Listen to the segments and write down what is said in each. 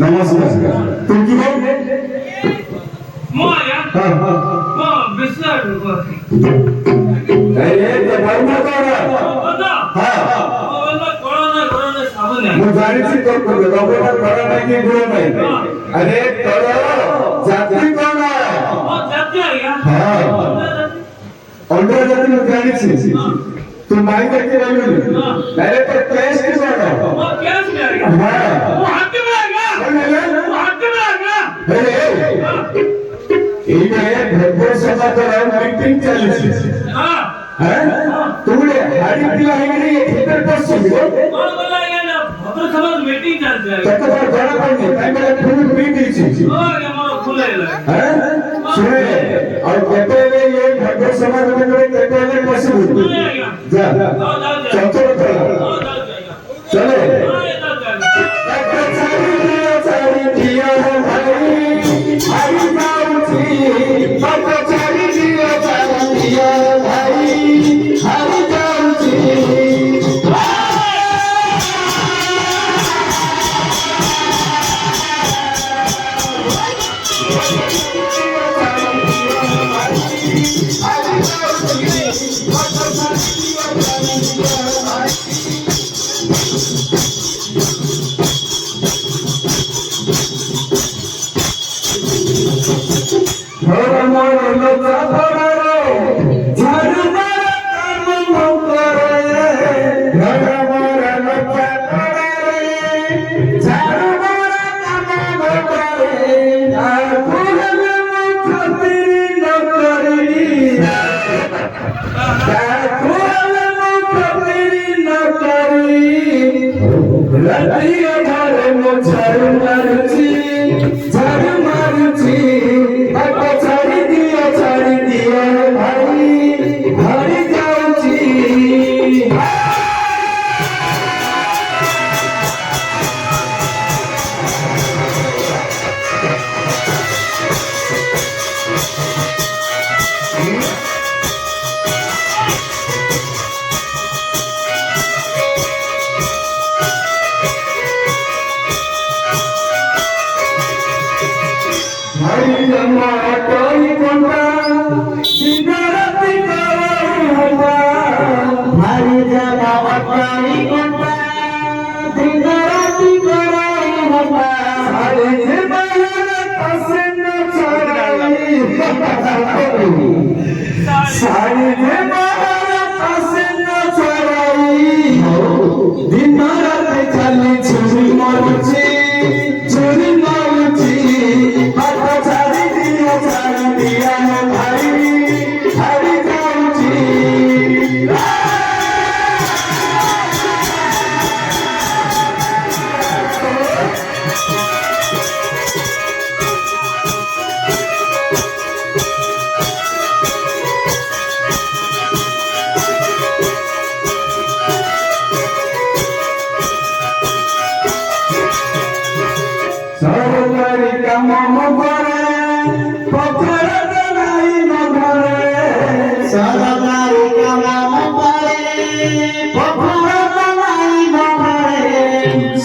नमस्कार तुम की हो मोया बिस्तर अरे तो भाई ना कौन हां कोरोना साबुन मैं जानी थी तो कोरोना कोरोना की गुण नहीं अरे करो जाति कौन है जाति है क्या हां अंडर जाति में जानी थी तुम माइक करके रहो अरे तो कैश किस वाला वो कैश में आ गया हां वो हाथ में आ गया वो हाथ में आ गया अरे ये भरपूर समाचार मीटिंग चली थी हां हैं तुमने हाड़ी पिला है कि नहीं इधर पर सुन लो और बोला ये ना भद्र समाज मीटिंग चल रही है तो जाना पड़ने टाइम मेरा फुल मीटिंग थी और ये मोर खुले हैं सुने और कहते हैं ये भरपूर समाज में कहते हैं पॉसिबल जा चलो चलो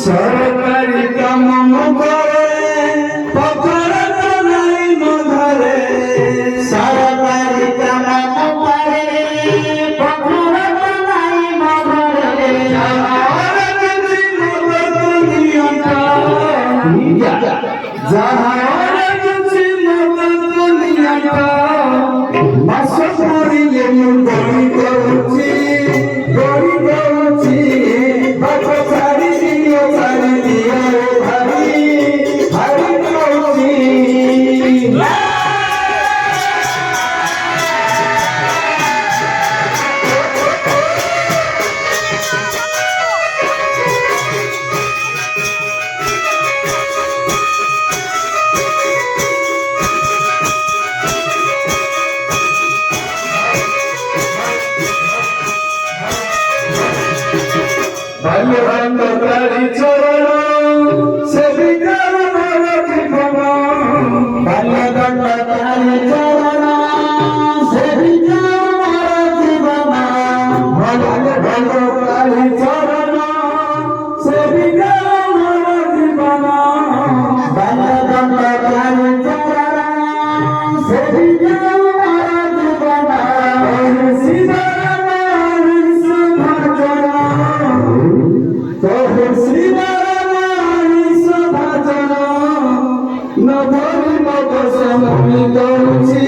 সরকারি কাম করে পকড় নাই মধরে সরকারি কাম করে পকড় নাই মধরে যাহার কিছু মদত নিয়ন্তা যাহার কিছু মদত নিয়ন্তা মাস মরিলে গরি করছি বাপ ছাড়ি দিও ভাই হারি করছি বাল্যকালী চরণ সেবিকার মন জীবন বাল্যকালী চরণ সেবিকার মন জীবন বাল্যকালী চরণ সেবিকার মন জীবন বাল্যকালী চরণ সেবিকার মন জীবন শিবরাম সুভজন তবে শ্রীরামানি সভাজন নধরি মগসম করছি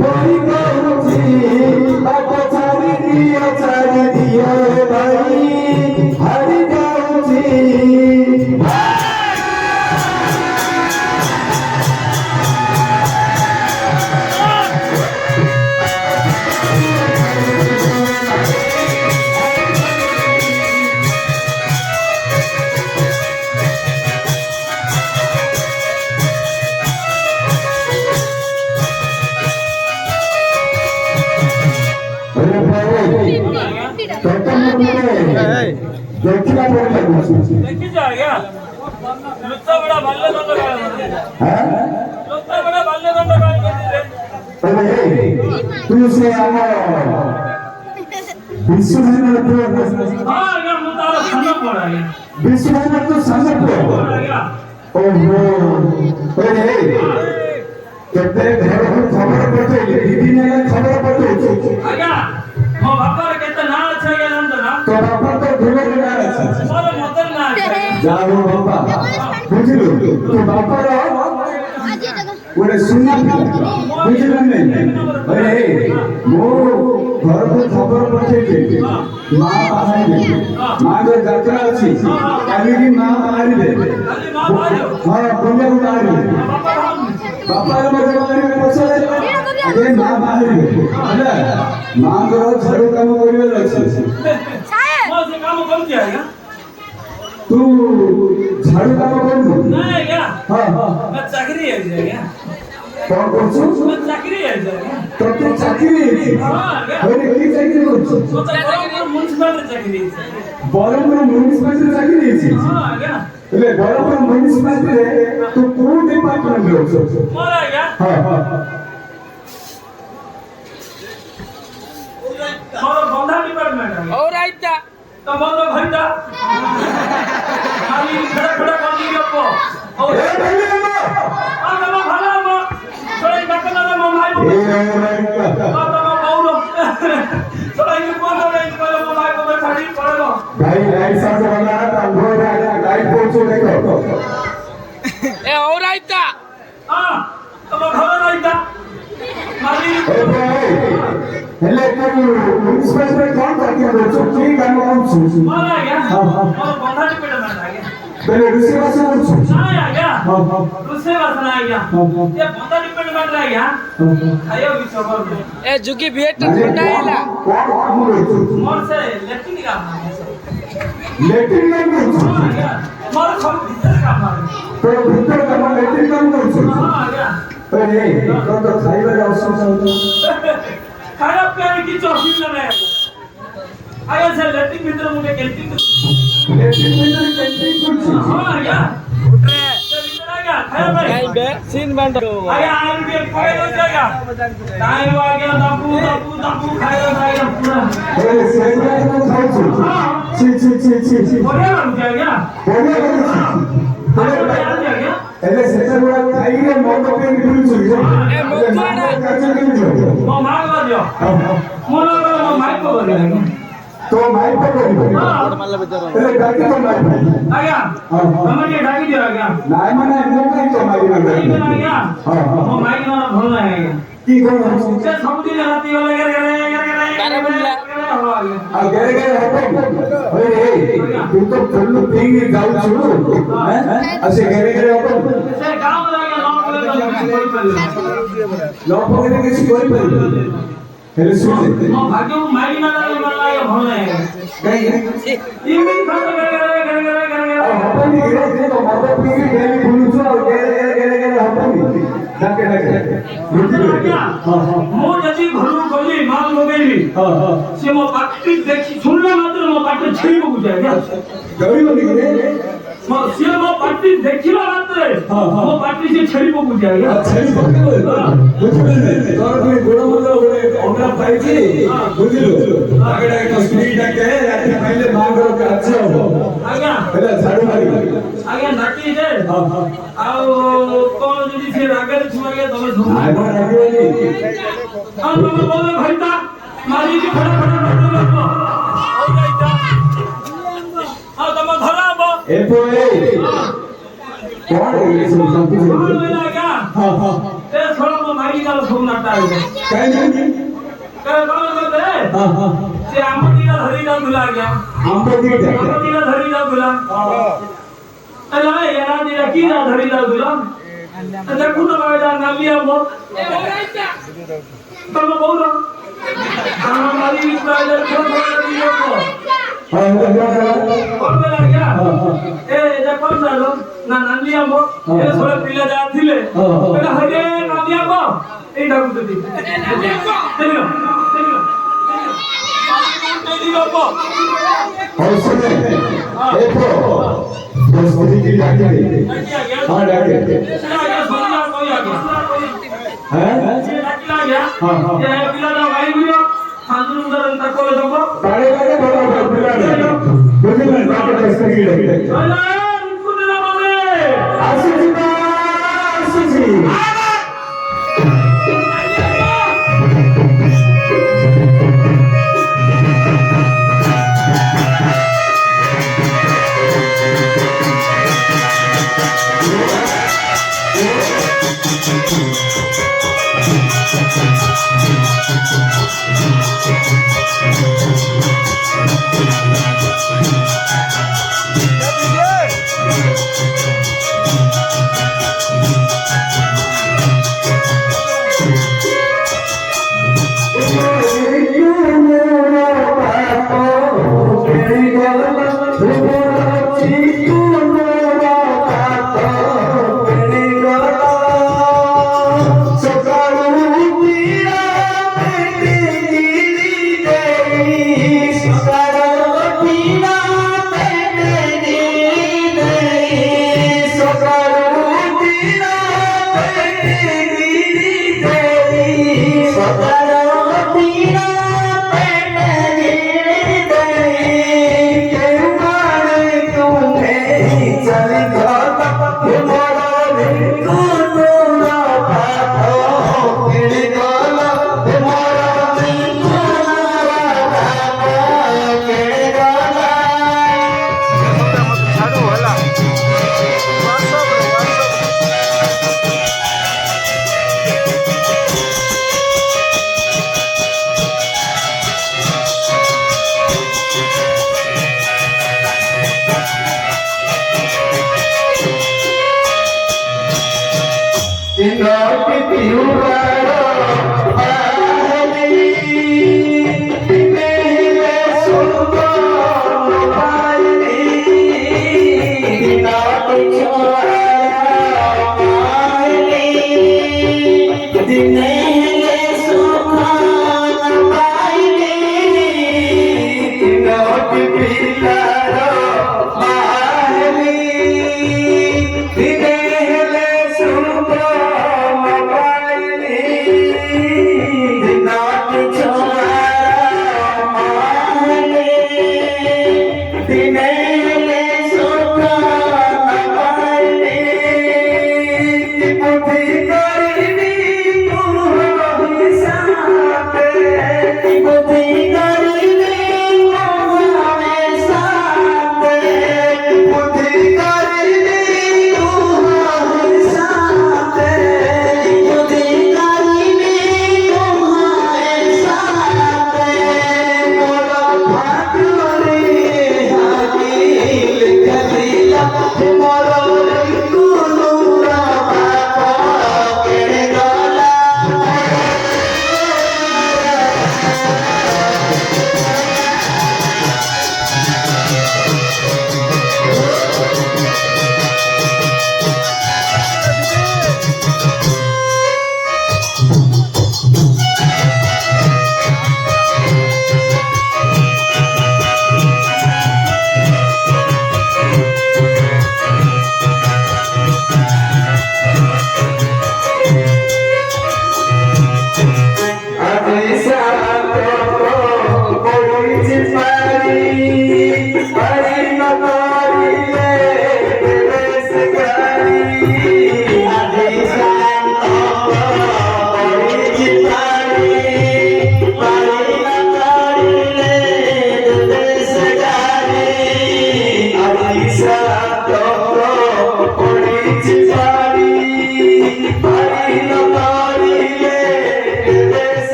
বই করছি বাপ ছাড়ি দিও ভাই হারি যাচ্ছি ଦେଖିଲା ପରେ ଲାଗୁଛି ଦେଖିଛ ଆଜ୍ଞା ଲୁଚା ବଡା ବାଲ୍ୟଦଣ୍ଡ କାଳ ଲୁଚା ବଡା ବାଲ୍ୟଦଣ୍ଡ କାଳ ତୁ ସେ ଆମ ବିଶ୍ୱଭାଇର ପୁଅ ହଁ ଆଜ୍ଞା ମୁଁ ତାର ସାନ ପୁଅ ଆଜ୍ଞା ବିଶ୍ୱଭାଇର ତୁ ସାନ ପୁଅ ଆଜ୍ଞା ଓହୋ କେତେ ଘରକୁ ଖବର ପଠେଇଲି ଦି ଦିନ ହେଲା ଖବର ପଠଉଛୁ ଆଜ୍ଞା ମୋ ବାପାର କେତେ ନାଁ ଅଛି ଆଜ୍ଞା ଜାଣିଛ ନା ତୋ ବାପା ତ ଭୁଲରେ ନାଁ ଅଛି ମୋର ମଦର ନାଁ ଅଛି ଯାହା ହଉ ବାପା ବୁଝିଲୁ ତୋ ବାପାର ଗୋଟେ ସୁନା ବୁଝିଲୁ ନାଇଁ ମୁଁ ଘରକୁ ଖବର ପଠେଇଲି ମା ବାହାରିବେ ମାଙ୍କ ଯାତ୍ରା ଅଛି କାଲିକି ମା ବାହାରିବେ କାଲି ମା ବାହାରିବ ହଁ ବୁଲିବାକୁ ବାହାରିବେ ବାପା ଭାବୁନି ବାପାର ମଧ୍ୟ ବାହାରିବେ ପଛରେ ଆଗେ ମା ବାହାରିବେ ହେଲା ମାଙ୍କର ଝାଡୁ କାମ କରିବାର ଅଛି ମୁଁ ସେ କାମ କରୁଛି ଆଜ୍ଞା ତୁ ଝାଡୁ କାମ କରିବୁ ନାଇଁ ଆଜ୍ଞା ହଁ ମୁଁ ଚାକିରି ହେଇଛି ଆଜ୍ଞା କଣ କରୁଛୁ ମୁଁ ଚାକିରି ହେଇଛି ଆଜ୍ଞା ତୋତେ ଚାକିରି ହେଇଛି ହଁ ଆଜ୍ଞା କହିଲେ କି ଚାକିରି କରୁଛୁ ମୋତେ ମ୍ୟୁନିସିପାଲିଟିରେ ଚାକିରି ହେଇଛି ବରହମପୁର ମ୍ୟୁନିସିପାଲିଟିରେ ଚାକିରି ହେଇଛି ହଁ ଆଜ୍ଞା ହେଲେ ବରହମପୁର ମ୍ୟୁନିସିପାଲିଟିରେ ତୁ କୋଉ ଡିପାର୍ଟମେଣ୍ଟରେ ଅଛୁ ମୋର ଆଜ୍ଞା ହଁ ମୋର ବନ୍ଧା ଡିପାର୍ଟମେଣ୍ଟ ଆଜ୍ଞା All right, ତ ବନ୍ଧ ଭାଇଟା ଖାଲି ଖଡା ଖଡା କରିକି ଗପ ଆଉ ଏ ଭାଇ ଆଉ ତମ ଭଲ ହବ ଶଳା ଡାକ ନା ମୋ ଭାଇ ଏ ଆଉ ତମ କଉର ଶଳା ଇଏ କୋନ ରେ କହିବ ମୋ ଭାଇ କୋ ଛାଡି ପଳେଇବ ଭାଇ ଲାଇଟ୍ ସାଉଣ୍ଡ ବାଲା ତାଙ୍କର ଲାଇଟ୍ ପଡୁଛି ଦେଖ all right. ହଁ ତମ ଘର ରହିତା ମାରି ହେଲେ ତୁ ମ୍ୟୁନିସିପାଲିଟିରେ କଣ ଚାକିରି କରୁଛୁ କି କାମ କରୁଛୁ ମୋର ଆଜ୍ଞା ମୋର ବନ୍ଧା ଡିପାର୍ଟମେଣ୍ଟ ଆଜ୍ଞା ବେଲେ ରୋଷେଇବାସ କରୁଛୁ ନାଇଁ ଆଜ୍ଞା ହଁ ହଁ ରୋଷେଇ ବାସ ନା ଆଜ୍ଞା ହଁ ହଁ ଏ ବନ୍ଧା ଡିପାର୍ଟମେଣ୍ଟରେ ଆଜ୍ଞା ଖାଇବା କିଛି କରୁନି ए जुगी भेट ठंडा हैला କଣ କାମ କରୁଛୁ ମୋର ସେ ଲେଟ୍ରିନ୍ କାମ ଲେଟ୍ରିନ୍ କାମ କରୁଛୁ ଆଜ୍ଞା ମୋର ସବୁ ଭିତରେ କାମ ତୋର ଭିତର କାମ ଲେଟ୍ରିନ୍ କାମ କରୁଛୁ ହଁ ଆଜ୍ଞା ଏ ତୋର ତ ଖାଇବାରେ ଅସୁବିଧା ହଉଛି ଖାଇବା ପିଇବାରେ କିଛି ଅସୁବିଧା ନାହିଁ ଆଜ୍ଞା ସେ ଲେଟ୍ରିନ୍ ଭିତରେ ମୁଁ ଟିକେ କ୍ୟାଣ୍ଟିନ୍ ଲେଟ୍ରିନ୍ ଭିତରେ କ୍ୟାଣ୍ଟିନ୍ କରୁଛୁ ହଁ ଆଜ୍ଞା ସେ ଭିତରେ ଆଜ୍ଞା है भाई कहीं बे सीन बंद आगे आगे भी कोई नहीं जाएगा टाइम आ गया दापू दापू दापू खाएगा खाएगा पूरा ए सेंटर में खाऊ छी बोले बन जाएगा बोले आ जाएगा એટલે સેન્ટર વાળા ખાઈને મોટો પેન પીવું છું એ મોટો वो मार कर दियो मोला वो माइक को कर दिया તો માઇક પર કરી એટલે ડાકી તો માઇક आ गया हमें ये ढाकी दिया गया ના મને એમ નહીં તો મારી नहीं માં आ गया वो माइक ना भूलना है কি કોણ से समुद्री राती वाले આ ઘરે ઘરે હતો ઓય તું તો ફૂલ પીંગ ગાઉ છું હે અસે ઘરે ઘરે હતો से गांव में आ गया नौ किलो कोई पर લો પકડે કે કોઈ પર એટલે શું છે वो भाग्य वो माइक ना लगा भूलना है કઈ ये भी खत्म कर હપની ઘરે તો મોટો પીંગ ઘરે ભૂલું છું ઘરે ઘરે હપની ડાકે ડાકે ମୁଁ ଯଦି ଘରକୁ ଗଲି ମାଲ ଲଗେଇଲି ସେ ମୋ ପାଟି ଦେଖି ଶୁଣିଲା ମାତ୍ର ମୋ ପାଟି ଛିଡ଼ିବାକୁ ଯାଏ ଗରିବନି ଘରେ ସିଏ ମୋ ପାଟି ଦେଖିଲା ମାତ୍ରେ ମୋ ପାଟି ସେ ଛିଡ଼ିବାକୁ ଯାଏ ଛେଳି ପକେଇବ ବୁଝିଲେ ତୋର ବି ଗୋଡ଼ ମନ୍ଦ ଗୋଟେ ଅଣ୍ଡା ପାଇଛି ବୁଝିଲୁ ଆଗେ ଡାକେ ତ ସ୍ତ୍ରୀ ଡାକେ ରାତି ପାଇଲେ ମାଙ୍କର କାର୍ଯ୍ୟ ହବ ଆଜ୍ଞା ହେଲା ଝାଡୁ ମାରି ଆଜ୍ଞା ଡାକି ଯେ ଆଉ କଣ ଯଦି ସେ ରାଗରେ ଥିବ ଆଜ୍ଞା ତମେ ସବୁ ଆଗ ଡାକିବନି ଆଉ ତମେ ବୋଲେ ଘରିତା ମାରିକି ଫଟା ଫଟା ମାରିବ ଆଉ ଯାଇତା ଆଉ ତମ ଧରା ହବ ଏ ପୋଏ କଣ ଏ ସବୁ ଶାନ୍ତି କଣ କହିଲା ଆଜ୍ଞା ହଁ ହଁ ଏ ଛୋଡ଼ ମୋ ମାଇକି ଗାଲ ସବୁ ନାଟା ଆଜ୍ଞା କାଇଁ ନାହିଁ କଣ କହିଲେ ହଁ ହଁ ସେ ଆମ ଦିଟା ଧରି ଯାଉଥିଲା ଆଜ୍ଞା ଆମ୍ବ ଦିଟା ଆମ ଦିଟା ଧରି ଯାଉଥିଲା ହେଲା ଏରା ଦିଟା କି ନା ଧରି ଯାଉଥିଲା ଦେଖୁନ ଏଇଟା ନାଲି ଆମ୍ବ ତମ ବୋଉର ଆମ ମାରି ପ୍ରାୟ ଛୋଟ ହଁ କଣ କହିଲା ଆଜ୍ଞା ଏ ଏଟା କଣ ଚାଲ ନା ନାଲି ଆମ୍ବ ଏ ଛୋଟ ପିଲା ଯାହା ଥିଲେ ଏଟା ହଇରେ ନାଲି ଆମ୍ବ ଏଇ ଡାକୁଛନ୍ତି ଦେଖିଲ ଦେଖିଲ और सुने ए पो दोस्ती की डाके हां डाके हैं हां हां पाड़े वाले बोलो बुला बुझले डाके दोस्ती की डाके आसी जी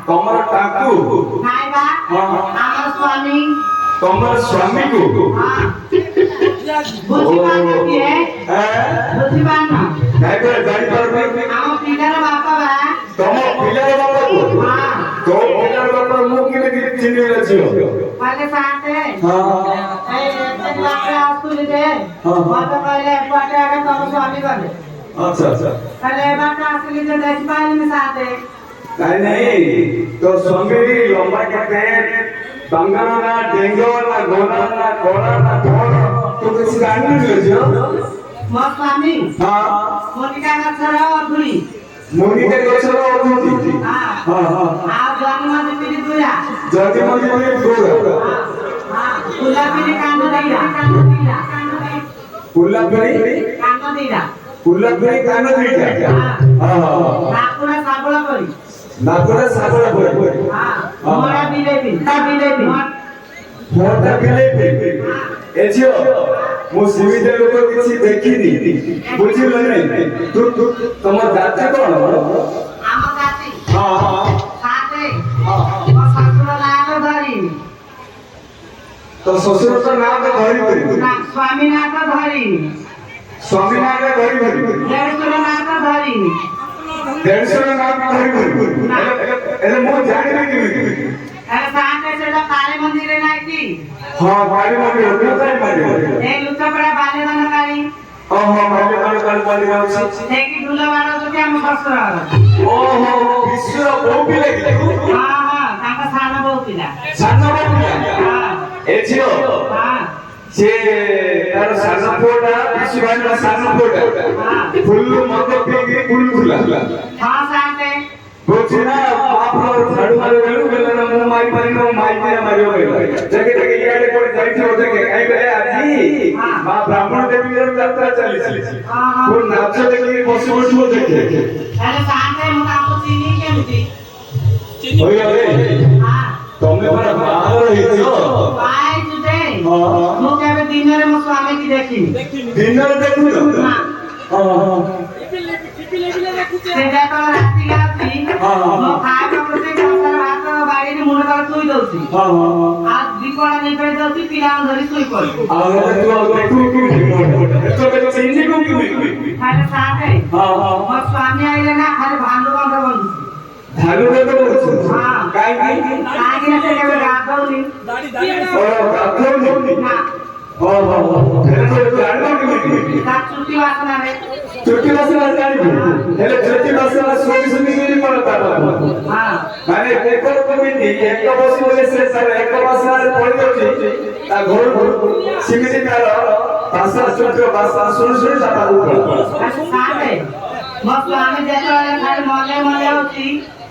तमर टाकू আমার স্বামী तमर स्वामी को বুঝিবা না কি বুঝিবা না काय करे गाड़ी पर আমার পিতার বাবা বা तम पिलार बाबा को तो पिलार बाबा मुंह के लिए चिन्ह रचियो মানে সাথে हां এই বাবা আসলে দে বাবা কইলে পাটে আগে তোমার স্বামী বলে अच्छा अच्छा তাহলে বাবা আসলে যে দেখি পাইনি সাথে नहीं नहीं तो स्वामी लंबा कहते हैं बंगाना ना डेंगो ना गोला ना कोला ना कोला तो किसी का नहीं रचियो মোর স্বামী हां মনিকা গাছরা অধুরি मोनिका गोचर अधूरी হ্যাঁ हां हां আর জানি মাঝে পিড়ি দুয়া जल्दी मत बोलिए गोरा হ্যাঁ ফুলা পিড়ি কান্দ দিলা पुल्ला परी কান্দ দিলা कान दुईटा हां हां নাকুরা সাবলা করি नागोरा सागोरा बोले হ্যাঁ মোরা বিলেবি मोटा बिले एजियो मु सीमित लोक किछि देखिनी बुझिलो नै तू तम जाति कोन আমার জাতি हां हां সাথে মোর শাশুড় নাম ধরি तो ससुर तो नाम तो धरी धरी না স্বামী নাম ধরি स्वामी नाम तो धरी धरी দেড়শুর নাম ধরি देशर नाम धरी धरी एले मु जानि कि আরে সাথে সেটা কালী মন্দিরে নাই কি हां बाड़ी में होता है बाड़ी এই লুচাপড়া বালে দানকারী हां हां बाड़ी बाड़ी होछि দেখি দুলা বাড়া যদি আমি বসরা ओहो विश्व बोबी लगी হ্যাঁ হ্যাঁ তাকা সানা বউতিলা सानो बोबी হ্যাঁ एजियो হ্যাঁ से तार सानो पोडा विश्वबान सानो पोडा फुल्लु मत पेगी पुल फुला হ্যাঁ সাথে बोचिना आपरो झाड़ू मारे गलु गलन मु मारी मारी नो माई मारी मारियो गलो जगे जगे याडे कोड जाईथि होते के काई करे आजी मां ब्राह्मण देवी रे यात्रा चली হ্যাঁ হ্যাঁ को नाच देखि बसि उठो देखे আরে সাথে মু কাকু চিনি কেমতি होय रे হ্যাঁ तमे पर बाहर रहिছো পাই जुटे हां मु केबे दिनरे मो स्वामी की देखी दिन रे देखु हां हां সেটা তো রাতি রাতি মো খাই পকতে কাসার ভাত বাড়িতে মুড় করা তুই দউছি हां আর দিপড়া নেই পেয়ে দউছি পিলা ধরি তুই কর आगे तू देखु तो के चिन्ह को की তাহলে সাথে हां हां মো স্বামী আইলে না খালি ভান্ডু বন্ধ বন্ধু ধালু রে তো বলছ हां কাই কাই কাই না সে কেবে গাত দউনি ও কাকু নি না ଜାଣିବ କେମିତି ତା ଚୁଟି ବାସନାରେ ଚୁଟି ବସିଲା ଜାଣିବୁ ହେଲେ ଚୁଟି ବସିଲା ଶୁଣି କଣ ତାର ହଁ ମାନେ ଏକ କେମିତି ଏକ ବସିଲେ ସେ ତାର ଏକ ବସିଲାରେ ପଡି ଯାଉଛି ତା ଘରକୁ ସେମିତି ତାର ଭାଷା ଚୁଟିର ଭାଷା ଶୁଣି ତା ପାଖକୁ ସାଙ୍ଗେ ମୋ ସ୍ୱାମୀ ଯେତେବେଳେ ଖାଲି ମଲେ ମଲେ ହଉଛି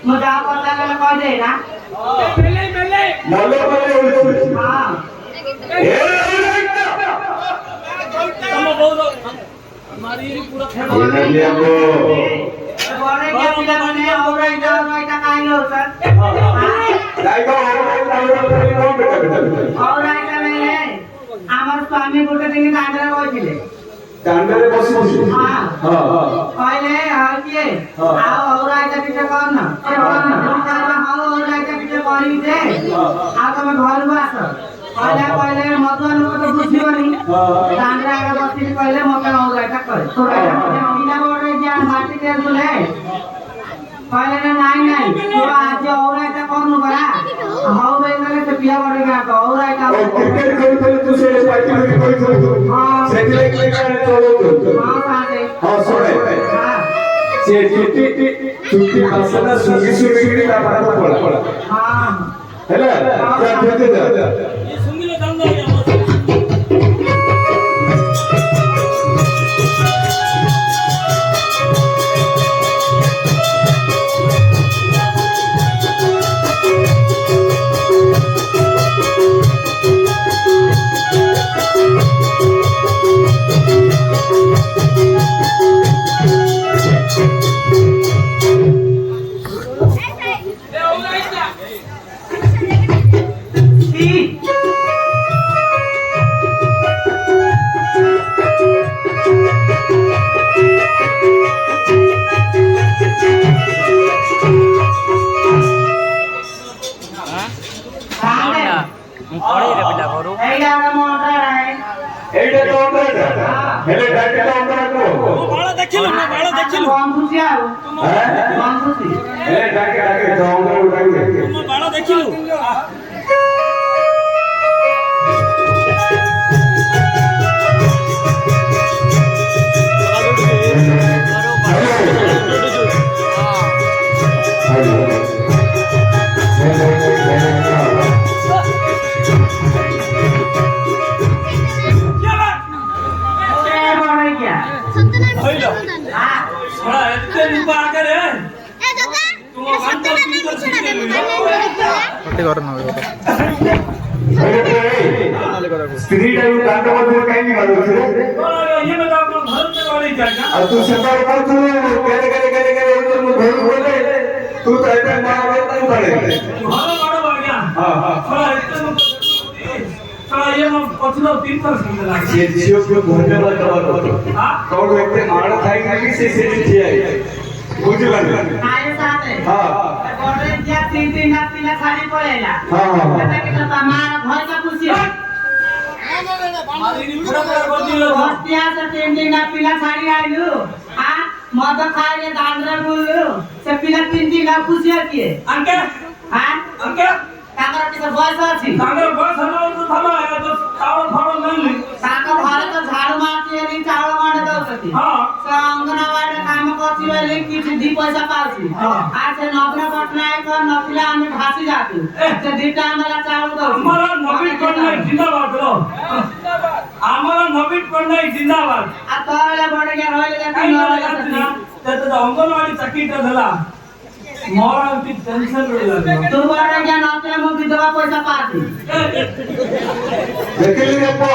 ମୁଁ ଯାହା କଥା କଲେ କହିଦେ ନା ମଲେ ମଲେ ହଉଛି ହଁ ତମ ବୋଉ ମାରି ପୁରା ଖେଳ ବଡ ପିଲାମାନେ ଅଉରାଇଟା କାହିଁକି ହଉଛନ୍ ଅଉରାଇଟା ବେଳେ ଆମର ସ୍ୱାମୀ ଗୋଟେ ଦିନ ଦାଣ୍ଡରେ ବସିଥିଲେ ଦାଣ୍ଡରେ ବସିଛି କହିଲେ ଆଉ କିଏ ଆଉ ଅଉରାଇଟା ଟିକେ କରନ ହଉ ଅଉରାଇଟା ଟିକେ କରିବି ଯେ ଆଉ ତମେ ଘରକୁ ଆସ କହିଲେ ମଧୁଆ ଲୋକ ତ ବୁଝିବନି ଦାଣ୍ଡରେ ଆଗ ବସିକି କହିଲେ ମତେ ଅଉରାଇଟା କରେ ପିଲା ବଡ ମାଟି ତେଲୁଲେ କହିଲେ ନା ନାଇଁ ତୁ ଆଜି ଅଉରାଇଟା କରନୁ ପରା ହଉ କହିଲେ ସେ ପିଲା ବଡ ଗାଁ ଅଉରାଇଟା ଚୁଟି ବାସନା ଶୁଙ୍ଗି ତା ପାଖକୁ ପଳା ହେଲା ये सुंगिले दंगा है हमर बाळा देखिलु ना बाळा देखिलु तुम बाळा देखिलु बड़ा एते रूपा आगे तुम घंटा पीतर स्त्रीटा दांड मध्ये काही मारुछ ये बता अपन घर के वाली जाना और तू सकाळ करतो करे मु घर बोले तू तो एते मारे तू करे घर बड़ा बढ़िया हां बड़ा एते थोड़ा ये हम पछलो 3 साल समझ लागे ये जियो को धन्यवाद करतो हां कौन एते मार खाई कि से छिया बुझलन आए साथे हां बड़े क्या 3 ना पिला खाली पड़ेला हां पता कि तो हमारा घर का खुशी है मारी पूरा कर दिलो बस्तिया से 3 ना पिला खाली आइलु हां मद खाए दांडरा बोलु से पिला 3 ना खुशी है के अंके हां अंके ताकर के बयस अछि तागर बस हम तो थमा है तो चावल फावल नहीं ताकर घर तो झाड़ू मारती है चावल माने दउसती हां अंगनवाड़ी काम करती है किछ दी पैसा पाउची आज से नवरा पटनायक नफिला हम घासी जाती से दीटा हमरा चावल दउ हमारा नवीन पटनायक जिंदाबाद करो हमारा नवीन पटनायक जिंदाबाद आ तोरे बड़े के रहले कहीं न ना तो अंगनवाड़ी चकी तो धला मोरा की टेंशन रही तू बड़े के नौकरी में विधवा पैसा पाती देखली रे पो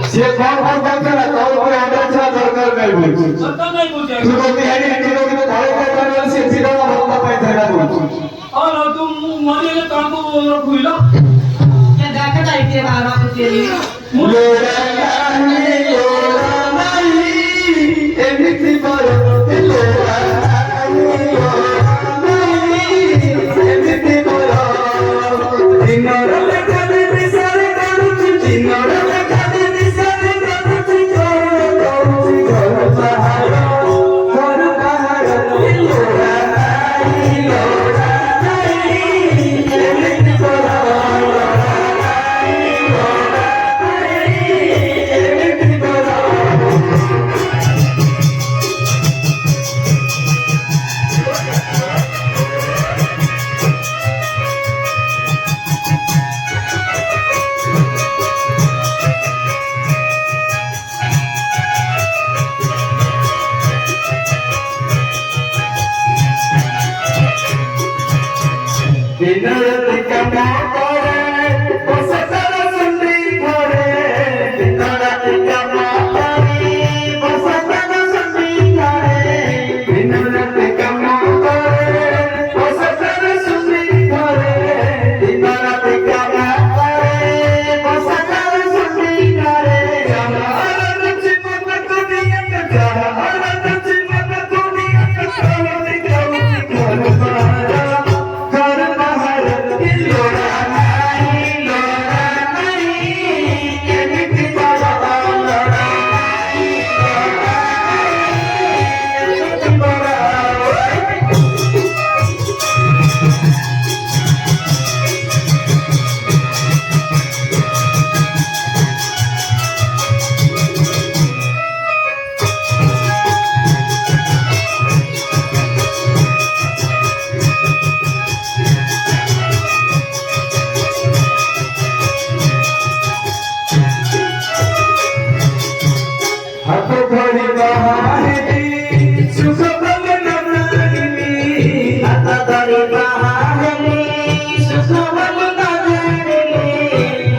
से कौन करता ना तो कोई अध्यक्ष सरकार नहीं बोल पता नहीं मुझे तू तो बिहारी के लोग तो भाई का से सीधा भरता पैसा ना बोल और तुम मरे ले कांको रखुइलो के देखे जाई के बारा के लोरा नहीं एमिति बरो लोरा দিনরাতি কাম করে বসে তারা শুনি ঘরে দিনরাতি কাম করে বসে তারা শুনি ঘরে দিনরাতি কাম করে বসে তারা শুনি ঘরে দিনরাতি কাম করে বসে তারা শুনি ঘরে আমার জীবন দুনিয়া কে যারা আমার জীবন দুনিয়া কে চলতে চলতে ঘর বাহার লোড়া নাই এমনি বাবা লোড়া নাই এমনি বাবা হাত ধরি বাহারি সুখ বলে নজরিনি হাত ধরি বাহারি সুখ বলে নজরিনি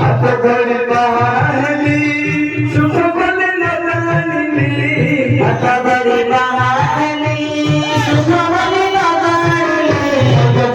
হাত ধরি বাহারি সুখ বলে নজরিনি হাত ধরি বাহারি সুখ বলে নজরিনি ধরি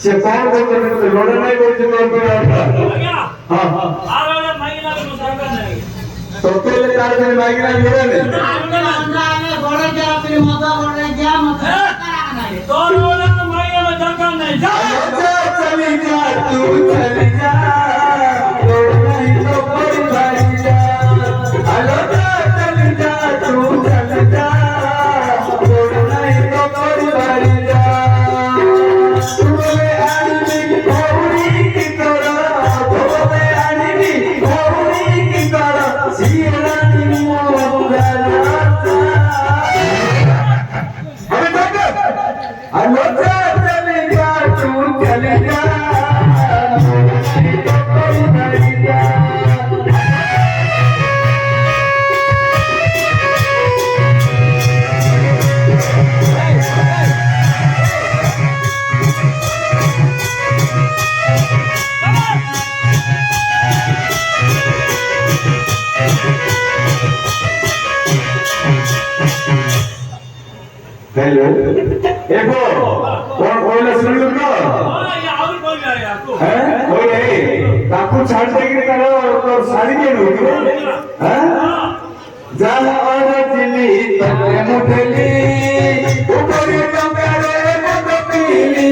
সে কম করতে লড়ে নাই করতে পারবে তোকে তার জন্য মাইগ্রা মিলে নেই বড় যা আপনি মতো বড় যা মতো তোর ওরা মাইয়া দরকার নাই যা चली जा तू चली जा नहीं तो कोई भाई जा हेलो चली जा तू चली जा नहीं तो कोई भाई जा तुम्हें आदमी भौरी की तरह तुम्हें आदमी भौरी की तरह सीरानी मोहब्बत हेलो चली जा तू चली जा नहीं तो कोई भाई जा हेलो देखो कौन बोले सुन लो ना हैं कोई नहीं ताकू छाड़ देगी करो और साड़ी के लो हैं जाला और दिल्ली तक मुठली ऊपर टंगारे मत पीली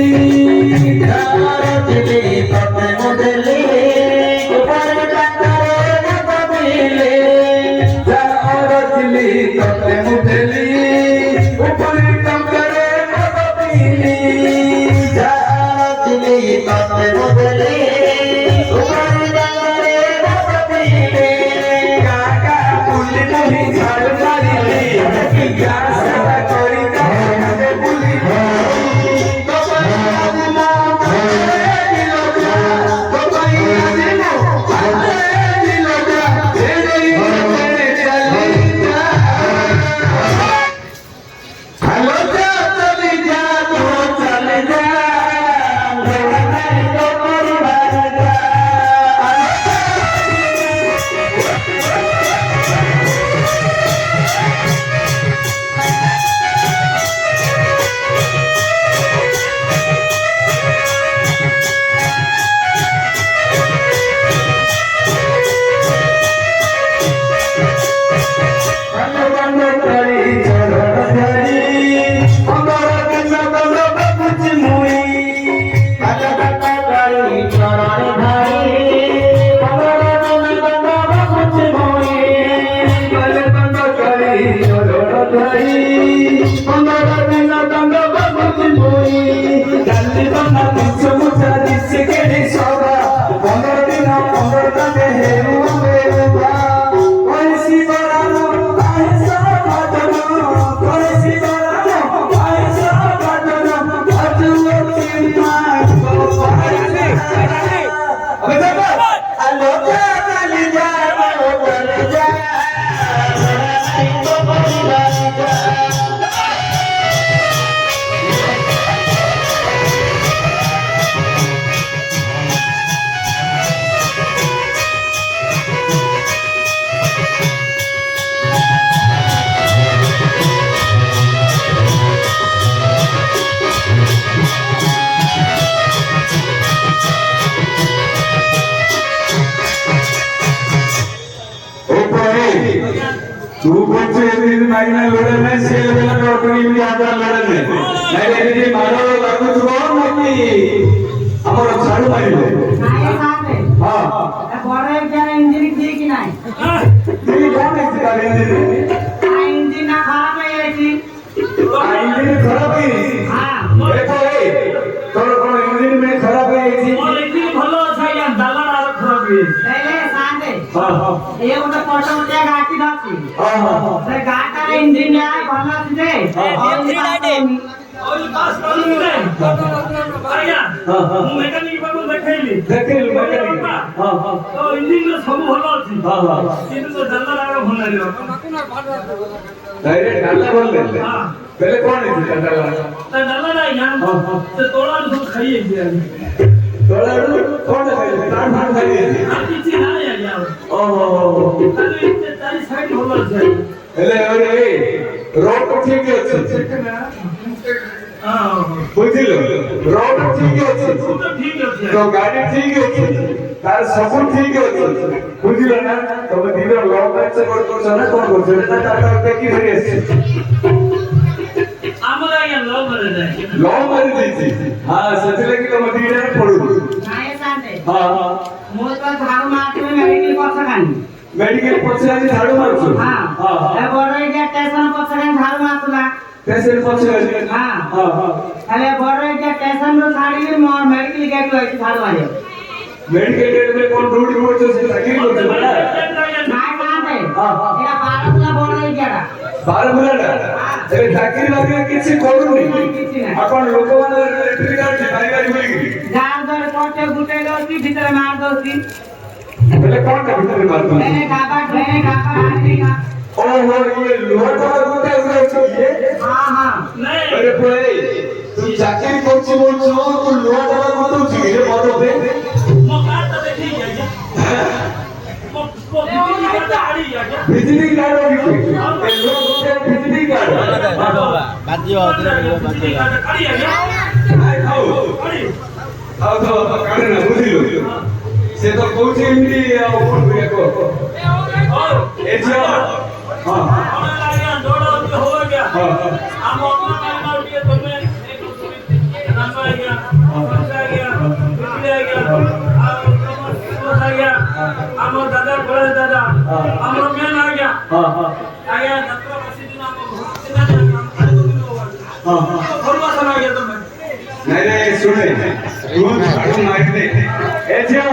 जाला और दिल्ली तक मुठली ऊपर टंगारे मत पीली जाला और दिल्ली तक मुठली 15 দিন দণ্ড বাবুজি বই ডালি বানা তিনশ মুঠা দিছে কেড়ে সবা 15 দিন 15 টাকে হেরু বেরুবা কইছি বরানো আইসা বাদনো কইছি বরানো আইসা বাদনো আজুও চিন্তা কো পাইছে अबे देखो आलो चली जा चली जा तो बड़ा जा तू बच्चे दिन माइना लड़े में सेल में टोटली भी आधार लड़े में नहीं यदि मारो लागू तो नहीं हमर झाड़ू मारी ले নাই সাথে हां বড় একটা ইঞ্জিন ঠিক নাই ये कौन है इसका इंजन ইঞ্জিন না খারাপ হয়ে গেছে इंजन खराब है হ্যাঁ देखो ए तोर कोन इंजन में खराब है इसी মোর একদিন ভালো আছে ইয়া ডালার আর খারাপ হয়েছে তাইলে সাথে हां हां এই ওটা পটমতে গাড়ি ধরছি हां हां সে গাড়ির ইঞ্জিন না ভালো আছে যে ওই পাস করলি রে আইয়া ମୁଁ ମେକାନିକ ବାବୁ ଦେଖେଇଲି देखिल मैकेनिक हां हां ତ ଇଞ୍ଜିନ ସବୁ ଭଲ ଅଛି हां हां କିନ୍ତୁ ତ ଡାଲାର ଆଗ ଭଲ ଲାଗିବ डायरेक्ट डाला बोल ले हां पहले कौन है इसका डाला ତ ଡାଲାର ଆଇया ସେ ତୋଳା ସବୁ ଖାଇ ହେଇଛି तोड़ाड़ू कौन है प्राण प्राण खाई है আর କିଛି ନାହିଁ ଆଜ୍ଞା ओहो ଖାଲି ଚାରି ସାଇଡ ଭଲ ଅଛି ହେଲେ ଏ ରୋଡ ଠିକ ଅଛି ହଁ ବୁଝିଲ ରୋଡ ଠିକ ଅଛି ତ ଠିକ ଅଛି ତ ଗାଡି ଠିକ ଅଛି ତାର ସବୁ ଠିକ ଅଛି ବୁଝିଲ ନା ତମେ ଦିନ ଲଙ୍ଗ ମ୍ୟାଚ କରୁଛ ନା କଣ କରୁଛ ନା ତାର ଦେଖି ଧରି ଆସିଛି ଆମର ଆଜ୍ଞା ଲଭ୍ ମ୍ୟାରେଜ୍ ଲଙ୍ଗ ମାରି ଦେଇଛି ହଁ ସେଥିଲାଗି ତମେ ଦିନରେ ପଡୁଛି নাই সাথে ହଁ ହଁ ମୁଁ ତ ଝାଡୁ ମାରୁଥିଲି ମେଡିକାଲ ପଛକାନି ମେଡିକାଲ ପଛରେ ଆଜି ଝାଡୁ ମାରୁଛୁ ହଁ ହଁ ଏ ବଡ ଏରିଆ ଷ୍ଟେସନ ପଛକାନି ଝାଡୁ ମାରୁଥିଲା ପେସେଣ୍ଟ ପଛରେ ଆଜି ହଁ ହଁ ହଁ ହେଲେ ବଡ ଏରିଆ ଷ୍ଟେସନ ରୁ ଛାଡିକି ମୋ ମେଡିକାଲ ଗେଟ୍ ଅଛି ଝାଡୁ ମାରିବାକୁ ମେଡିକାଲ ରେ କଣ ଡ୍ୟୁଟି କରୁଛ ସେ ଚାକିରି କରୁଛ ନା নাই ସାଥେ ହଁ ହଁ ଏଟା ବାରଥିଲା ବଡ ଏରିଆଟା ବାରମୁଲାଟା ଏବେ ଚାକିରି ବାକିରି କିଛି କରୁନି ଆପଣ ଲୋକମାନେ ଇଲେକ୍ଟ୍ରିକ ଗାଡି ବାରି ବାରି ବୁଲିକି ଗାଁ ଦର କୋଟେ ଗୁଟେ ଦଉଛି ଭିତରେ ମାର ଦଉଛି ହେଲେ କଣଟା ଭିତରେ ମାରୁଛନ୍ତି ଏନେ ଗାବା ଆସି ଓହୋ ଇଏ ଲୁହାଟା ଗୋଟେ ଅଛି ଇଏ ହଁ ହଁ ନାଇଁ अरे भाई तू चाकरी करछि बोलছো तू लोहा डाला बतौछि रे बतौते ମୋ କାର୍ଡଟା ଦେଖେଇକି ଆଜ୍ଞା ମୋ ବିଜୁଳି କାର୍ଡ ଆଣି ଆଜ୍ଞା बिजली कार्ड होगी ए लोग के बिजली कार्ड ବାଜିବ ବିଜୁଳି କାର୍ଡ ଆଣି ଆଜ୍ଞା आओ ଆଣି आओ तो काढे ना बुझिलो से तो कहछि एमती कोन करे को ए जो हां ଆମେ ଆଜ୍ଞା ଦୌଡ଼ ହୋ ଆଜ୍ଞା हां ଆମ ଅପନା ଟିକେ ତମେ ନାମ ଆଜ୍ଞା ଆଜ୍ଞା ବିଜୁଳି ଆଜ୍ଞା ଆଉ ଆଜ୍ଞା ଆମ ଦାଦା ବଡ଼ ଦାଦା ଆମର ମେନ୍ ଆଜ୍ଞା हां हां ଆଜ୍ଞା ଯାତ୍ରା ବସି ଦିନ ଆମ ଘର ଦିନ हां हां ଘରୁ ଆସ ନା ଆଜ୍ଞା ତମେ नहीं रे सुने तू झाड़ू मार दे ए जो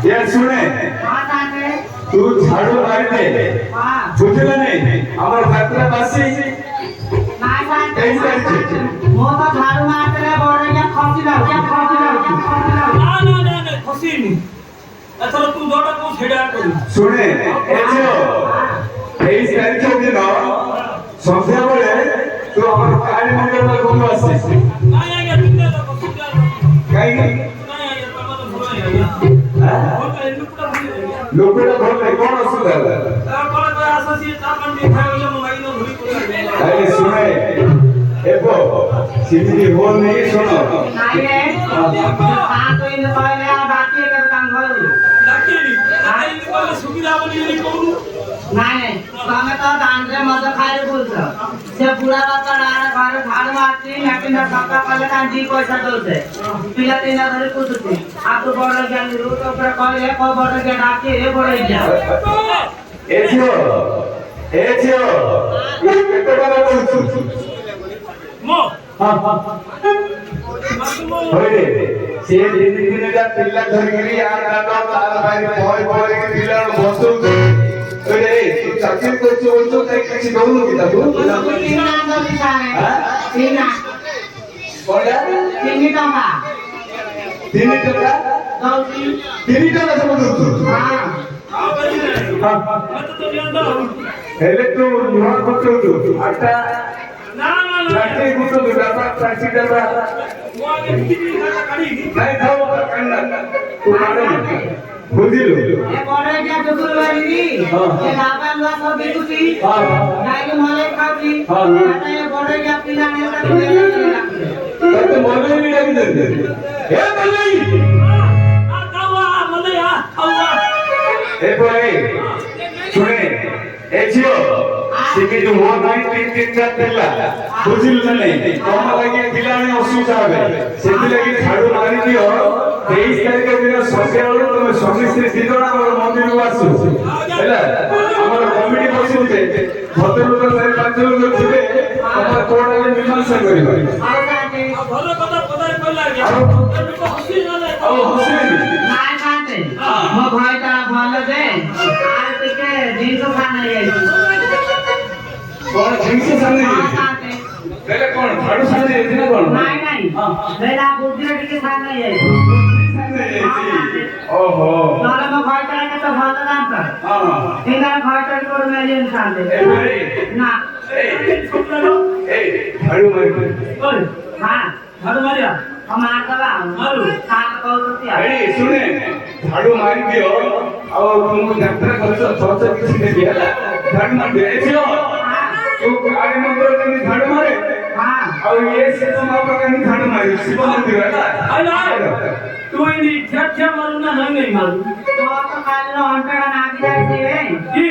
ये सुने ହଁ ସାଥେ तू झाड़ू मार दे ହଁ बुझला नहीं हमर यात्रा बासी নাই সাথে कैसे ମୁଁ ତ ଝାଡୁ ମାରୁଥିଲେ ବଡ ଏରିଆ ଖସି ଯାଉଛି ନା ନା ନା ନା ଖସିନି ଏଥର ତୁ ଯୋଉଟା କହୁ ସେଇଟା କରିବୁ सुने ए जो 23 तारीख दिन संध्या बेले तू हमर काली मंदिर में घूम आसी ନାଇଁ ଆଜ୍ଞା ଦୁନିଆ ଲୋକ ସୁବିଧା काई ନାଇଁ ଆଜ୍ଞା ତମର ଭଲ ଆଜ୍ଞା ଭଲ ଏଲୁକୁଟା ଭଲ ଆଜ୍ଞା लोकटा बोल रे कौन असुविधा ତାପରେ ତ ଆସସି ତା ପାଇଁ ଟିକେ ଖାଇଲେ ମୋ ମାଇନ ଧରି କରି अरे सुने एबो सिद्धि बोल नहीं सुनो নাই রে ସାତ ଇନ କହିଲେ ଆଉ ବାକି କେବେ ତାଙ୍କ ଘରୁ ଡାକିଲି ଆଇଲି କହିଲେ ସୁବିଧା ବୋଲି କହୁନୁ ନାଇଁ ତମେ ତ ଦାଣ୍ଡରେ ମଦ ଖାଇଲେ ବୁଲୁଛ ସେ ବୁଢା ବାପା ଘରେ ଝାଡୁ ମାରୁଛି ଲାଟିନ ସଫା କଲେ ତାଙ୍କୁ 2 ପଇସା ଦଉଛେ ପିଲା 3 ଧରି କୁଟୁଛି ଆଉ ତୁ ବଡ ଜ୍ଞାନୀ ରୁଟ ଉପରେ କହିଲେ କୋଉ ବଡ ଜ୍ଞାନ ଆକି ଏ ବଡ ଜ୍ଞାନ ए जो ये केते बार कहछु মো ହଁ ହଁ মাসুমো ହଇରେ ସେ ଦିନେ ଦିନେଟା ପିଲା ଧରିକିରି ଆ ଦାଣ୍ଡ ତାର ଭାଇ ପହଇ ପହଇକି ପିଲା ବସୁଛି ହଇରେ ତୁ ଚାକିରି କରୁଛୁ ବୋଲଛୁ କାଇଁ କିଛି ଦଉନୁ କି ତାକୁ ଚିହ୍ନା ଦଉଛି ସାରେ ଚିହ୍ନା କଣଟା 3 ଟଙ୍କା 3 ଟଙ୍କା ଦଉଛି 3 ଟଙ୍କା ସବୁ ଦଉଛୁ ହଁ আও বাজি না মত তো জানো ହେଲେ ତୁ ନୂଆ କରୁଛୁ ଆଟା না না না ଚାକିରି କରୁଛୁ ଡାବା ଚାକିରି ଡାବା মো আগে কিনি খাতা কাড়ি ନାଇଁ ଥାଉ କାନ୍ନା ତୁ ମାଡ ବୁଝିଲୁ ଏ ବଡ ଏଟା ଟୁକୁର ବାড়ি ହଁ। ଏ ବାବା ଲୁଆ ସବୁ ବିକୁଛି ହଁ ହଁ ଗାଈ ମଲେ ଖାଉଛି ହଁ, ହଁ। ଏଟା ଏ ବଡ ଏଟା ପିଲା ନେଲା ପିଲା ତତେ ମଲେଇ ବି ଡାକିଛନ୍ତି ହେ ମଲେଇ আ কাওয়া মলে আ কাওয়া ଏ ଭାଇ ଶୁଣେ ଏ ଝିଅ ଟିକେ ଯୋଉ ମୋ ପାଇଁ 3-3ଟା ଥିଲା ବୁଝିଲୁ ନା ନାଇଁ ତମ ଲାଗି ପିଲାମାନେ ଅସୁବିଧା ହେବେ ସେଥିଲାଗି ଝାଡୁ ମାରିଦିଅ 23 ତାରିଖ ଦିନ ସନ୍ଧ୍ୟାବେଳୁ ତମେ ସ୍ୱାମୀ ସ୍ତ୍ରୀ ଦି ଜଣ ଆମର ମନ୍ଦିରକୁ ଆସୁ ହେଲା ଆମର କମିଟି ବସିଛେ ଭଦ୍ରଲୋକ 4-5 ଲୋକ ଥିବେ ତମର କୋର୍ଟରେ ମୀମାଂସା କରିବେ ଆଉ ସାଥେ ভালো কথা পদারে কইলা গিয়া তুমি তো হসি না না ଆଉ ହସିବେନି ନାଇଁ ସାଥେ ମୋ ଭାଇଟା ଭଲ ଯେ ଆଉ ଟିକେ ଜିନିଷ ଖାନା ହେଇଯାଇଛି କଣ ଜିନିଷ ସାଙ୍ଗେ ହଁ ହେଇଛି? ସାଥେ ହେଲେ କଣ ଝାଡୁ ସାଙ୍ଗେ ହେଇଛି ନା କଣ ନାଇଁ ନାଇଁ ବେଲା ବୁଦ୍ଧିରେ ଟିକେ ଖାନା ହେଇଯାଇଛି ସାଙ୍ଗେ ହେଇଛି ଓହୋ ନହେଲେ ମୋ ଭାଇଟା କେତେ ଭଲ ଦାନ୍ତ ହଁ ଏଇନା ଭାଇଟା କୋଉ ମେଲିୟନ ସାଥେ ଏ ଭାଇ ନା এই ঝাড়ু মারি ওই হ্যাঁ ঝাড়ু মারিয়া हम आकर মারু साथ कहते এই শুনে ঝাড়ু মারি দিও ଆଉ ତୁମକୁ ଯାତ୍ରା ଖର୍ଚ୍ଚ ଖର୍ଚ୍ଚ କିଛି ଦେବି ହେଲା ଝାଡୁ ମାରି ଦିଅ ଏ ଝିଅ ତୁ କାଳି ମନ୍ଦିର କେମିତି ଝାଡୁ ମାରେ हाँ ଆଉ ଇଏ ଶିବ ମନ୍ଦିର କେମିତି ଝାଡୁ ମାରିବ ଶିବ ମନ୍ଦିର ହେଲା আইলা তুই নি ঠ্যা ঠ্যা মারু না নাই নাই মারু तो काल अंटड़ा नागी जाए কি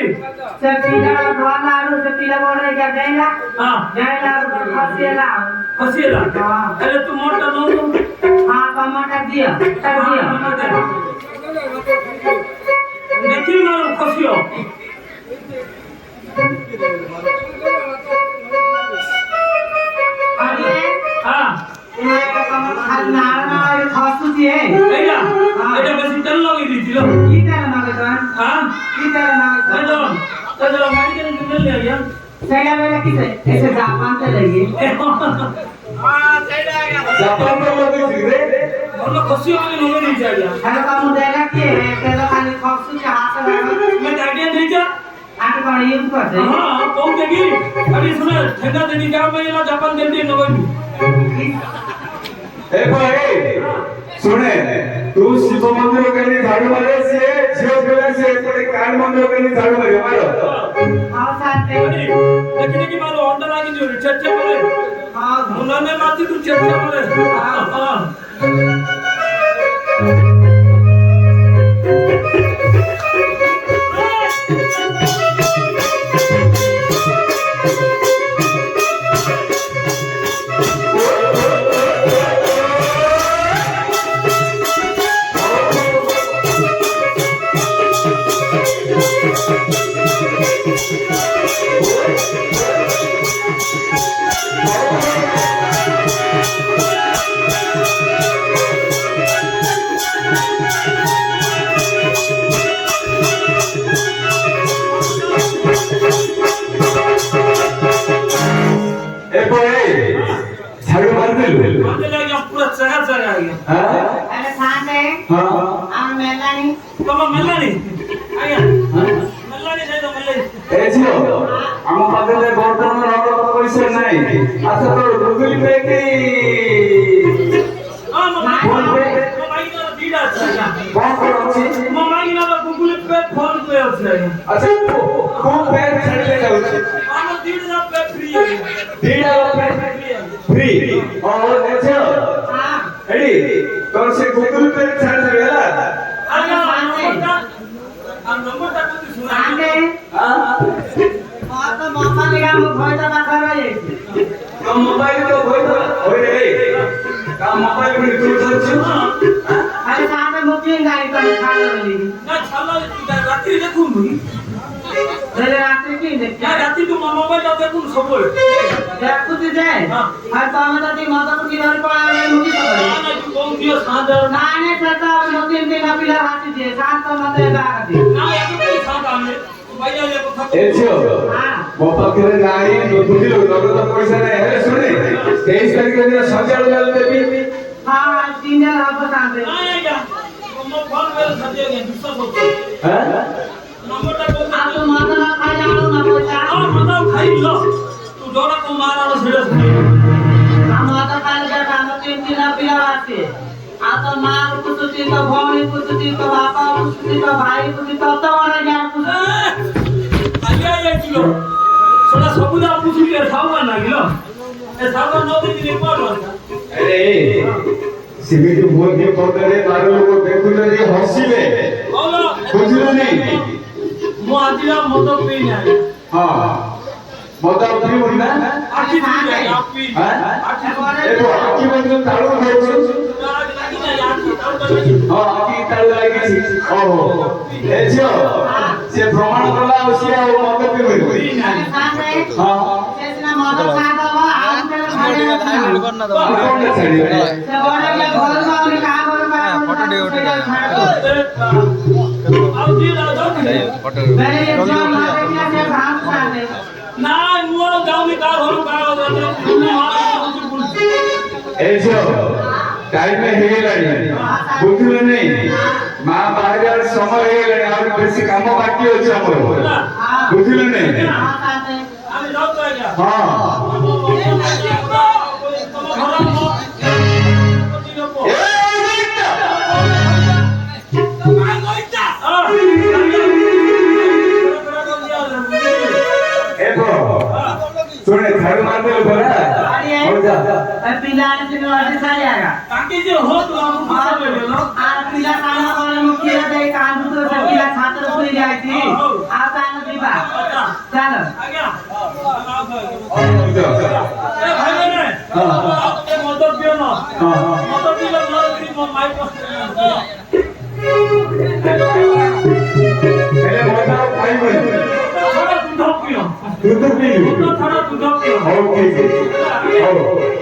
से पीला घर मारू से पीला बोले क्या देला হ্যাঁ देला फसेला হসিলা हाँ তাহলে তুই মোটা নও हाँ टमाटर दिया कर दिया দেখি মারু খসিও अरे হ্যাঁ ये खाल नार ना खसु दिए এইটা এটা বেশি তেল লাগি দিছিল की तरह ना बेटा হ্যাঁ की तरह ना চলো চলো মেডিকেল কিনে নিয়ে আইয়া सेला वेला किसे ऐसे जापान से लगी ଜାପାନ ତ ଲଗେଇଛି ରେ ଭଲ ଖସି ହବନି ନଗେ ନେଇ ଆଇଆ अरे काम देला के तेल खाली खसु के हाथ लगा मैं आइडिया नहीं जा आटे पर यूज करते हाँ कौन देगी अभी सुने ठेका देनी क्या मैं ये जापान देती नगो ଏ ଭାଇ ଶୁଣେ ତୁ ଶିବ ମନ୍ଦିର କେମିତି ଝାଡୁ ମାରେ ସିଏ ଝିଅ ପିଲା ସିଏ ଏପଟେ କାଳି ମନ୍ଦିର କେମିତି ଝାଡୁ ମାରିବ ମାର और साथ लेकिन कि मारो अंडर आगे जो चर्चा करे हाँ मुन्ने मारती तू चर्चा करे हाँ ଏ ଭାଇ ଝାଡୁ ମାରିଦେଲୁ मुझे लगा पूरा शहर से आ गया ହଁ अरे साथ है ହଁ हम मेलानी कब मिलना नहीं आया मिलना नहीं तो मिलना ଏ ଝିଅ ଆମ ପାଖରେ ବର୍ତ୍ତମାନ ନଗଦ ପଇସା ନାହିଁ ଆଚ୍ଛା ତୋର ଗୁଗୁଲ ପେ କି हाँ फोन पे माई ना दीदा अच्छा କଣ କଣ ଅଛି माई ना गूगल पे फोन पे अच्छा ଆଚ୍ଛା କୋଉ ପେ ଛାଡ଼ିଲେ ଯାଉଛି हम दीदा पे फ्री ଦିଟା ପେ ଫ୍ରି ଓ ଏ ଝିଅ हाँ ଏଡି ତୋର ସେ ଗୁଗୁଲ ପେ ଛାଡ଼ିଦେବେ ହେଲା अरे नंबर तक तो सुना साथ है ହଁ और तो मौका मिला हम भोज का कर रहे ତୋ ମୋବାଇଲ ତ ହୋଇଥିବ ହୋଇରେ ତା ମୋବାଇଲ ବି ତୁ ଧରିଛୁ अरे साथ में बुकिंग गाड़ी कर खा रही ना छाला रात्रि देखूं मुई पहले रात्रि की देख या रात्रि तो মোবাইল দেখুন সবল দেখুছি যে আর তুমি যদি মদন কি ধরে পড়াবে মুখি তো না না কোন দিও সাদর না না সেটা নতুন দিন পিলা হাসি দিয়ে শান্ত মতে বাগাদি না একটু সাদা আমি বাইরে যে কথা এছো হ্যাঁ ମୋ ପାଖରେ ନାହିଁ ବୁଝିଲୁ ନଗଦ ପଇସା ନାହିଁ ହେଲେ ଶୁଣେ 23 ତାରିଖ ଦିନ ସନ୍ଧ୍ୟାବେଳେ ଯାଇ ଦେବି হ্যাঁ তিন দিন হবে শান্তি না এটা ମୋ ফোন করে সাথে বিশ্বাস হচ্ছে হ্যাঁ নম্বরটা কোন আর তো মদন খাই জানো না পয়সা আর মাথাও খাইল তু ডরা কো মারার ছেড়ে আমরা তো কাল দেখা আমরা তিন দিন পিলা আছে আর তো মা কুতুতি তো ভৌনি কুতুতি তো বাবা কুতুতি তো ভাই কুতুতি তো বড় জ্ঞান আইয়া যাইছিল সোনা সবুজা পুষিলে সাউবা লাগিল এ সাউবা নদী দিনে পড়ল ଆରେ ସେମିତି ଭୋଜି କରିଦେଲେ ବାର ଲୋକ ଦେଖୁଛନ୍ତି ହସିବେ ହলো ବୁଝିଲନି ମୁଁ ଆଜିର ମଦ ପିଇ ନାହିଁ ହଁ ମଦ ପିଉନି ନା ଆଖି ଦିଏ ଆପି ହଁ ଆଖି ଏ ଆଖି ମଧ୍ୟ ତାଳୁ ଖାଉଛି ଲାଗି ନାହିଁ ଆଖି ତାଉ ହଁ ଆଖି ତାଳୁ ଲାଗିଛି ଓହୋ ଏ ଝିଅ ସେ ପ୍ରମାଣ କଲା ଆଉ ସିଏ ଆଉ ମଦ ପିଉନି সাথে ହଁ সেনা মদ খাওয়া আর তেল খাওয়া ଆଉ କଣ ଛାଡ଼ିବେ ସେ ବড় কে ঘর পাওনি কা ঘর পাওনি ফটো দিয়ে উঠে ଆଉ জি যাও মেরে জল মারে কি আছে ভাত খাবে না ମୁଁ ଆଉ ଯାଉନି କା ଘରୁ କା ଏ ଝିଅ ଟାଇମ ହେଇଗଲାଣି ବୁଝିଲନି ମା ବାହାରିବାର ସମୟ ହେଇଗଲାଣି ଆହୁରି ବେଶୀ କାମ ବାକି ଅଛି ଆମର ବୁଝିଲନି हां साथे আমি যাও তো আগে ହଁ ଏ ରିକ୍তা! ଏ ପୁଅ, ଶୁଣେ ଝାଡୁ ମାରିଦେଲୁ ପରା ହଉ ଯା पिला ने वाटे सारी आगा আর পিলা কানা করে মুখি দে কান্দু তো পিলা ছাত্র পুরি যাইছি আর কান দিবা চলো ହେଲେ ମଜା ଆଉ ପାଇବନି ଦୁଧ ପିଇଲୁ ହଉ ଠିକ ଅଛି ହଉ